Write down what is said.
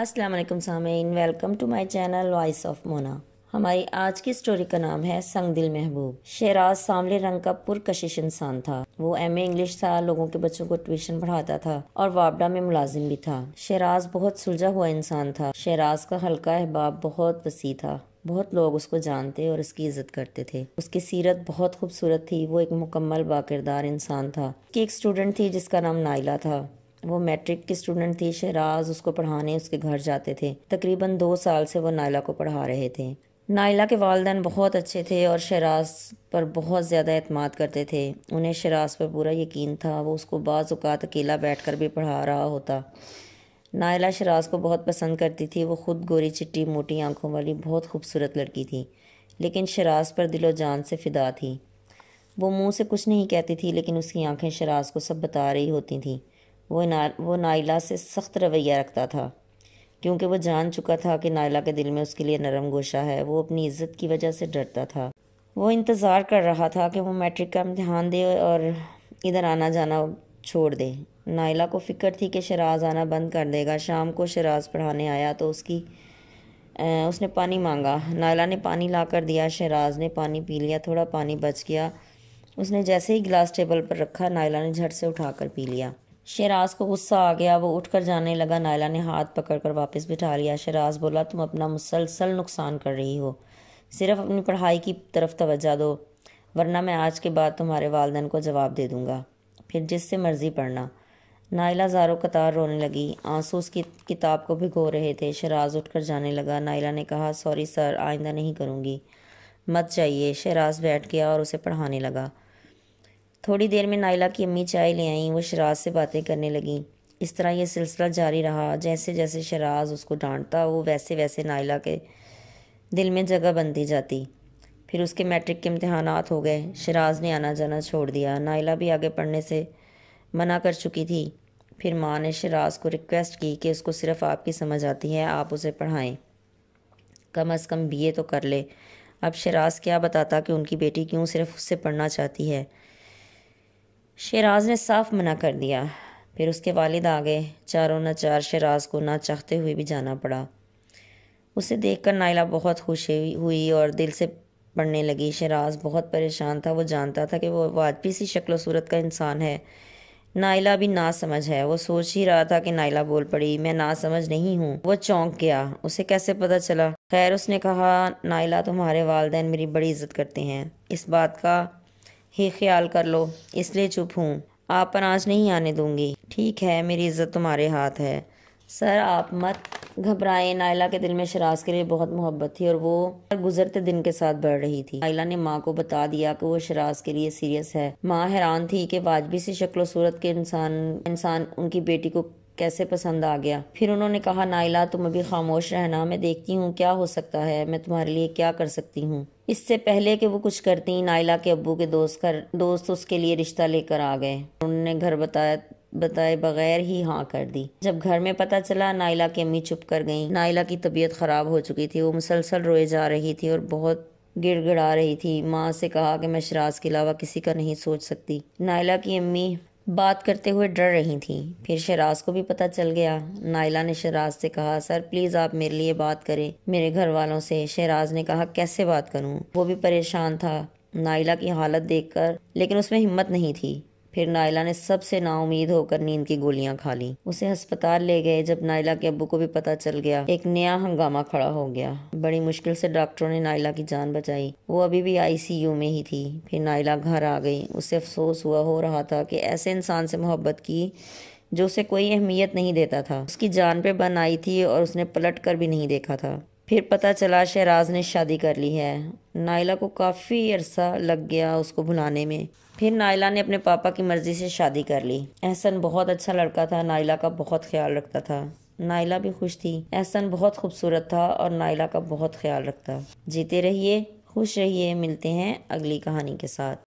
السلام علیکم سامعین، welcome to my channel Voice of Mona. ہماری آج کی سٹوری کا نام ہے سنگ دل محبوب۔ شیراز سانولے رنگ کا پرکشش انسان تھا۔ وہ ایم اے انگلش تھا، لوگوں کے بچوں کو ٹیوشن پڑھاتا تھا اور وابڈا میں ملازم بھی تھا۔ شیراز بہت سلجھا ہوا انسان تھا۔ شیراز کا حلقہ احباب بہت وسیع تھا، بہت لوگ اس کو جانتے اور اس کی عزت کرتے تھے۔ اس کی سیرت بہت خوبصورت تھی، وہ ایک مکمل باکردار انسان تھا۔ اس کی ایک اسٹوڈنٹ تھی جس کا نام نائلہ تھا۔ وہ میٹرک کی اسٹوڈنٹ تھی۔ شیراز اس کو پڑھانے اس کے گھر جاتے تھے۔ تقریباً 2 سال سے وہ نائلہ کو پڑھا رہے تھے۔ نائلہ کے والدین بہت اچھے تھے اور شیراز پر بہت زیادہ اعتماد کرتے تھے۔ انہیں شیراز پر پورا یقین تھا، وہ اس کو بعض اوقات اکیلا بیٹھ کر بھی پڑھا رہا ہوتا۔ نائلہ شیراز کو بہت پسند کرتی تھی۔ وہ خود گوری چٹی موٹی آنکھوں والی بہت خوبصورت لڑکی تھی، لیکن شیراز پر دل و جان سے فدا تھی۔ وہ منہ سے کچھ نہیں کہتی تھی، لیکن اس کی آنکھیں شیراز کو سب بتا رہی ہوتی تھیں۔ وہ نائلہ سے سخت رویہ رکھتا تھا، کیونکہ وہ جان چکا تھا کہ نائلہ کے دل میں اس کے لیے نرم گوشہ ہے۔ وہ اپنی عزت کی وجہ سے ڈرتا تھا۔ وہ انتظار کر رہا تھا کہ وہ میٹرک کا امتحان دے اور ادھر آنا جانا چھوڑ دے۔ نائلہ کو فکر تھی کہ شیراز آنا بند کر دے گا۔ شام کو شیراز پڑھانے آیا تو اس نے پانی مانگا۔ نائلہ نے پانی لا کر دیا۔ شیراز نے پانی پی لیا، تھوڑا پانی بچ گیا۔ اس نے جیسے ہی گلاس ٹیبل پر رکھا، نائلہ نے جھٹ سے اٹھا کر پی لیا۔ شیراز کو غصہ آ گیا، وہ اٹھ کر جانے لگا۔ نائلہ نے ہاتھ پکڑ کر واپس بٹھا لیا۔ شیراز بولا، تم اپنا مسلسل نقصان کر رہی ہو، صرف اپنی پڑھائی کی طرف توجہ دو، ورنہ میں آج کے بعد تمہارے والدین کو جواب دے دوں گا، پھر جس سے مرضی پڑھنا۔ نائلہ زاروں قطار رونے لگی، آنسو اس کی کتاب کو بھگو رہے تھے۔ شیراز اٹھ کر جانے لگا۔ نائلہ نے کہا، سوری سر، آئندہ نہیں کروں گی، مت جائیے۔ شیراز بیٹھ گیا اور اسے پڑھانے لگا۔ تھوڑی دیر میں نائلہ کی امی چائے لے آئیں۔ وہ شیراز سے باتیں کرنے لگیں۔ اس طرح یہ سلسلہ جاری رہا۔ جیسے جیسے شیراز اس کو ڈانٹتا، وہ ویسے ویسے نائلہ کے دل میں جگہ بنتی جاتی۔ پھر اس کے میٹرک کے امتحانات ہو گئے۔ شیراز نے آنا جانا چھوڑ دیا۔ نائلہ بھی آگے پڑھنے سے منع کر چکی تھی۔ پھر ماں نے شیراز کو ریکویسٹ کی کہ اس کو صرف آپ کی سمجھ آتی ہے، آپ اسے پڑھائیں، کم از کم BA تو کر لے۔ اب شیراز کیا بتاتا کہ ان کی بیٹی کیوں صرف اس سے پڑھنا چاہتی ہے۔ شیراز نے صاف منع کر دیا۔ پھر اس کے والد آ گئے۔ چاروں ناچار شیراز کو نہ چاہتے ہوئے بھی جانا پڑا۔ اسے دیکھ کر نائلہ بہت خوش ہوئی اور دل سے پڑھنے لگی۔ شیراز بہت پریشان تھا۔ وہ جانتا تھا کہ وہ واجبی سی شکل و صورت کا انسان ہے۔ نائلہ بھی ناسمجھ ہے۔ وہ سوچ ہی رہا تھا کہ نائلہ بول پڑی، میں ناسمجھ نہیں ہوں۔ وہ چونک گیا، اسے کیسے پتہ چلا؟ خیر، اس نے کہا، نائلہ، تمہارے والدین میری بڑی عزت کرتے ہیں، اس بات کا ہی خیال کر لو، اس لیے چپ ہوں، آپ پر آنچ نہیں آنے دوں گی۔ ٹھیک ہے، میری عزت تمہارے ہاتھ ہے۔ سر، آپ مت گھبرائیں۔ نائلہ کے دل میں شیراز کے لیے بہت محبت تھی اور وہ گزرتے دن کے ساتھ بڑھ رہی تھی۔ نائلہ نے ماں کو بتا دیا کہ وہ شیراز کے لیے سیریس ہے۔ ماں حیران تھی کہ واجبی سی شکل و صورت کے انسان ان کی بیٹی کو کیسے پسند آ گیا۔ پھر انہوں نے کہا، نائلہ، تم ابھی خاموش رہنا، میں دیکھتی ہوں کیا ہو سکتا ہے، میں تمہارے لیے کیا کر سکتی ہوں۔ اس سے پہلے کہ وہ کچھ کرتی، نائلہ کے ابو کے دوست اس کے لیے رشتہ لے کر آ گئے۔ انہوں نے گھر بتائے بغیر ہی ہاں کر دی۔ جب گھر میں پتہ چلا، نائلہ کی امی چپ کر گئیں۔ نائلہ کی طبیعت خراب ہو چکی تھی، وہ مسلسل روئے جا رہی تھی اور بہت گڑ گڑا رہی تھی۔ ماں سے کہا کہ میں شیراز کے علاوہ کسی کا نہیں سوچ سکتی۔ نائلہ کی امی بات کرتے ہوئے ڈر رہی تھیں۔ پھر شیراز کو بھی پتہ چل گیا۔ نائلہ نے شیراز سے کہا، سر پلیز آپ میرے لیے بات کریں، میرے گھر والوں سے۔ شیراز نے کہا، کیسے بات کروں؟ وہ بھی پریشان تھا نائلہ کی حالت دیکھ کر، لیکن اس میں ہمت نہیں تھی۔ پھر نائلہ نے سب سے نا امید ہو کر نیند کی گولیاں کھا لیں۔ اسے ہسپتال لے گئے۔ جب نائلہ کے ابو کو بھی پتہ چل گیا، ایک نیا ہنگامہ کھڑا ہو گیا۔ بڑی مشکل سے ڈاکٹروں نے نائلہ کی جان بچائی۔ وہ ابھی بھی ICU میں ہی تھی۔ پھر نائلہ گھر آ گئی۔ اسے افسوس ہو رہا تھا کہ ایسے انسان سے محبت کی جو اسے کوئی اہمیت نہیں دیتا تھا۔ اس کی جان پہ بن آئی تھی اور اس نے پلٹ کر بھی نہیں دیکھا تھا۔ پھر پتہ چلا شیراز نے شادی کر لی ہے۔ نائلہ کو کافی عرصہ لگ گیا اس کو بھلانے میں۔ پھر نائلہ نے اپنے پاپا کی مرضی سے شادی کر لی۔ احسن بہت اچھا لڑکا تھا، نائلہ کا بہت خیال رکھتا تھا۔ نائلہ بھی خوش تھی۔ احسن بہت خوبصورت تھا اور نائلہ کا بہت خیال رکھتا۔ جیتے رہیے، خوش رہیے۔ ملتے ہیں اگلی کہانی کے ساتھ۔